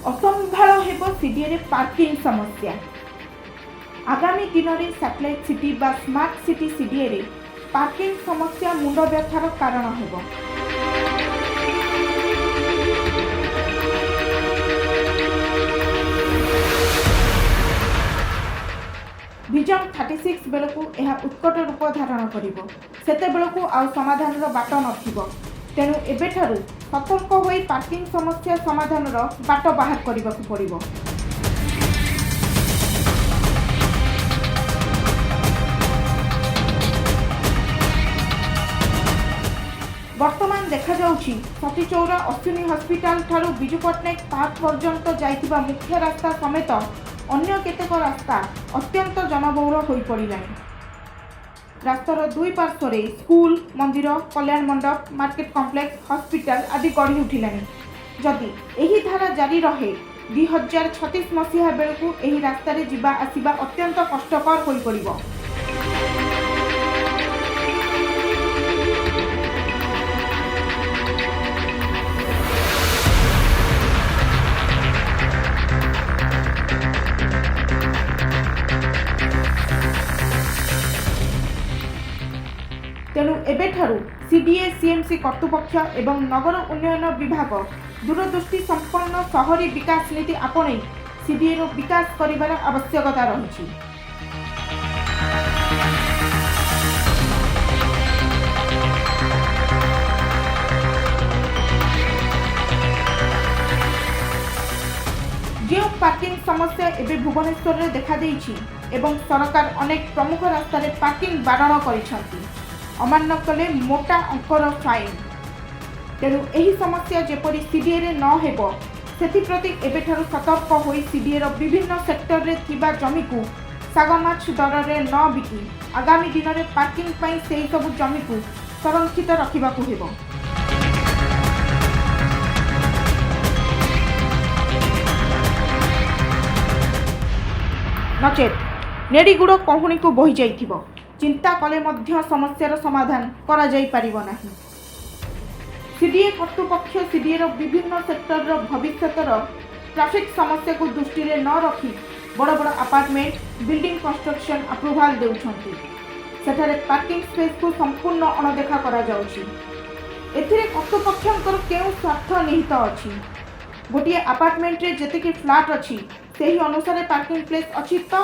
असंभाळ हेब CDA parking समस्या। आगामी दिन में सैटेलाइट सिटी बा स्मार्ट सिटी सीडीए पार्किंग समस्या मुंड व्यथार कारण हेब। विजन 36 बेलू यह उत्कट रूप धारण कर आउ समाधान बाट न तेणु एबेठारु सतर्क होई पार्किंग समस्या समाधान बाट बाहर करने पड़िबो। वर्तमान देखा जाउछि सतीचौरा अश्विनी हॉस्पिटल ठारू बिजू पट्टनायक पार्क पर्यंत जाइतिबा मुख्य रास्ता समेत अन्य केतेक रास्ता अत्यंत जनबहुल होई पड़िलानि। रास्तार दुई पार्श्व स्कूल, मंदिर, कल्याण मंडप, मार्केट कॉम्प्लेक्स, हॉस्पिटल आदि गढ़ी उठिलानि। जदि एही धारा जारी रहे 2036 मसीहा बेलू एही रास्तार जिबा आसिबा अत्यंत कष्टकर होई पड़िबो। तेणु एबेठारु सीडीए सीएमसी कर्तृपक्ष एवं नगर उन्नयन विभाग दूरदृष्टि संपन्न शहरी विकास नीति आपणे सीडीए विकास करिवार आवश्यकता रही। जो पार्किंग समस्या एबे भुवनेश्वर में देखा देइछि एवं सरकार अनेक प्रमुख रास्ता रे पार्किंग बारण करिसंती। अमान्य कले मोटा अंकर फाइन। तेणु यही समस्या जेपरी सीडीए रे न हेबो सेथिप्रति एबेठारु सतर्क होई सीडीए रो विभिन्न सेक्टर रे थिबा जमी को सागमाछ दर रे न बिकी आगामी दिन में पार्किंग पई सेही सब जमी को संरक्षित रखिबाकू हेबो। नचेत नेड़ीगुड़ कहूणी को बही जाइथिबो चिंता कले मध्य समस्यार समाधान करा जाई परिबो नाही। सीडीए कर्तृपक्ष सीडीए रो विभिन्न सेक्टर रो भविष्यतर ट्रैफिक समस्या को दृष्टि रे न रखी बड़ बड़ अपार्टमेंट बिल्डिंग कंस्ट्रक्शन अप्रूवाल देउछंती। सेठारे पार्किंग स्पेस को संपूर्ण अणदेखा करा जाउछि। एथिरे कर्तृपक्षंकर केउ स्वार्थ निहित अछि? गोटिए अपार्टमेंट रे जेतिकी फ्लैट अछि सेही अनुसार पार्किंग प्लेस अछि तो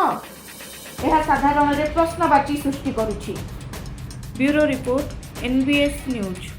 यह साधारण प्रश्नवाची सृष्टि करुछि। Bureau report NBS news.